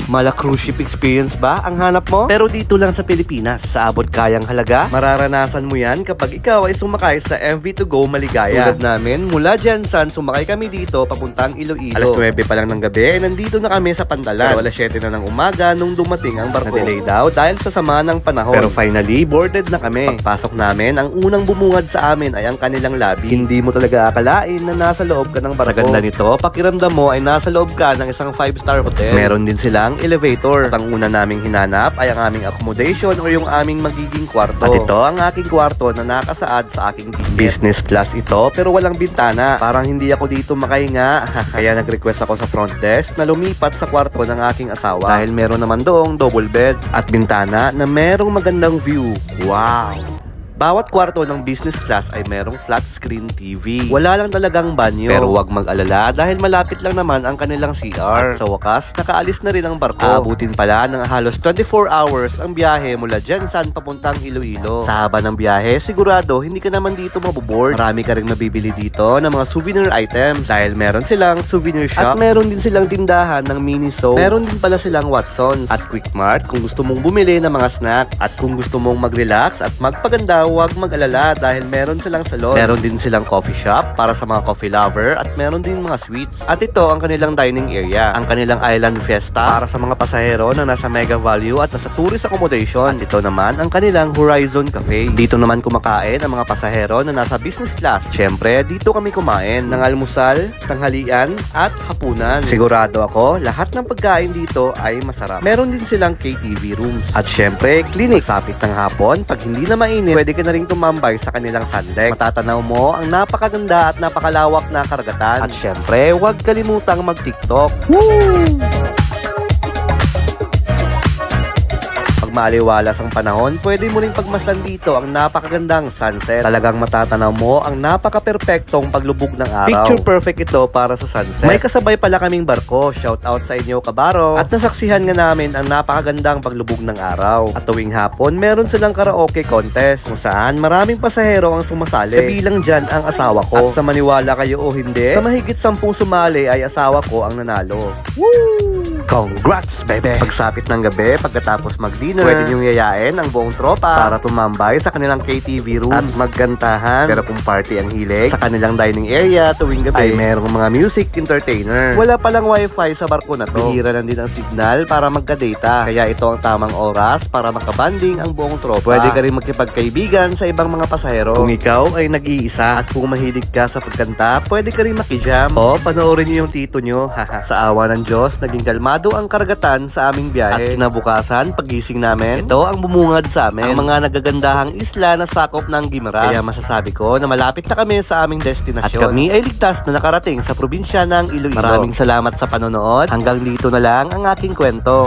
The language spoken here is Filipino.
Mala cruise ship experience ba ang hanap mo? Pero dito lang sa Pilipinas, sa abot kayang halaga, mararanasan mo yan kapag ikaw ay sumakay sa MV2Go Maligaya. Tulad namin, mula Jensan, sumakay kami dito papuntang Iloilo. Alas 9 pa lang ng gabi, nandito na kami sa Pantalan. Pero alas 7 na ng umaga nung dumating ang barko. Na-delay daw dahil sa sama ng panahon. Pero finally, boarded na kami. Pagpasok namin, ang unang bumungad sa amin ay ang kanilang lobby. Hindi mo talaga akalain na nasa loob ka ng barko. Sa ganda nito, pakiramdam mo ay nasa loob ka ng isang 5-star hotel. Meron din silang elevator. At ang una naming hinanap ay ang aming accommodation o yung aming magiging kwarto. At ito ang aking kwarto na nakasaad sa aking ticket. Business class ito pero walang bintana. Parang hindi ako dito makahinga. Kaya nag-request ako sa front desk na lumipat sa kwarto ng aking asawa. Dahil meron naman doong double bed at bintana na merong magandang view. Wow! Bawat kwarto ng business class ay merong flat screen TV. Wala lang talagang banyo. Pero wag mag-alala dahil malapit lang naman ang kanilang CR. At sa wakas, nakaalis na rin ang barko. Aabutin pala ng halos 24 hours ang biyahe mula Jensan papuntang Iloilo. Sa haba ng biyahe, sigurado hindi ka naman dito maboboard. Marami ka rin mabibili dito ng mga souvenir items dahil meron silang souvenir shop at meron din silang tindahan ng Miniso. Meron din pala silang Watsons at Quick Mart kung gusto mong bumili ng mga snack. At kung gusto mong mag-relax at magpaganda, huwag mag-alala dahil meron silang salon. Meron din silang coffee shop para sa mga coffee lover at meron din mga sweets. At ito ang kanilang dining area, ang kanilang Island Fiesta para sa mga pasahero na nasa Mega Value at nasa tourist accommodation. At ito naman ang kanilang Horizon Cafe. Dito naman kumakain ang mga pasahero na nasa business class. Siyempre, dito kami kumain ng almusal, tanghalian at hapunan. Sigurado ako, lahat ng pagkain dito ay masarap. Meron din silang KTV rooms. At siyempre, clinic. Sapit ng hapon, pag hindi na mainit, pwede ka na rin tumambay sa kanilang sundeck. Matatanaw mo ang napakaganda at napakalawak na karagatan. At syempre, huwag kalimutang mag-TikTok. Woo! Maliwalas ang panahon, pwede mo rin pagmasdan dito ang napakagandang sunset. Talagang matatanaw mo ang napaka-perpektong paglubog ng araw. Picture perfect ito para sa sunset. May kasabay pala kaming barko, shout out sa inyo kabaro. At nasaksihan nga namin ang napakagandang paglubog ng araw. At tuwing hapon, meron silang karaoke contest kung saan maraming pasahero ang sumasali. Kabilang dyan ang asawa ko. At sa maniwala kayo o hindi, sa mahigit 10 sumali ay asawa ko ang nanalo. Woo! Congrats, bebe! Pagsapit ng gabi, pagkatapos mag-dinner, pwede niyong yayain ang buong tropa para tumambay sa kanilang KTV room at maggantahan. Pero kung party ang hilig, sa kanilang dining area tuwing gabi ay merong mga music entertainer. Wala palang wifi sa barko na to. Bihira lang din ang signal para magka-data. Kaya ito ang tamang oras para makabanding ang buong tropa. Pwede ka rin magkipagkaibigan sa ibang mga pasahero. Kung ikaw ay nag-iisa at kung mahilig ka sa pagkanta, pwede ka rin makijam. O, panoorin niyo yung tito nyo. Sa awa ng Diyos, naging kalmado ang karagatan sa aming biyahe. At kinabukasan, pagising namin, ito ang bumungad sa amin. Ang mga nagagandahang isla na sakop ng Guimaras. Kaya masasabi ko na malapit na kami sa aming destinasyon. At kami ay ligtas na nakarating sa probinsya ng Iloilo. Maraming salamat sa panonood. Hanggang dito na lang ang aking kwento.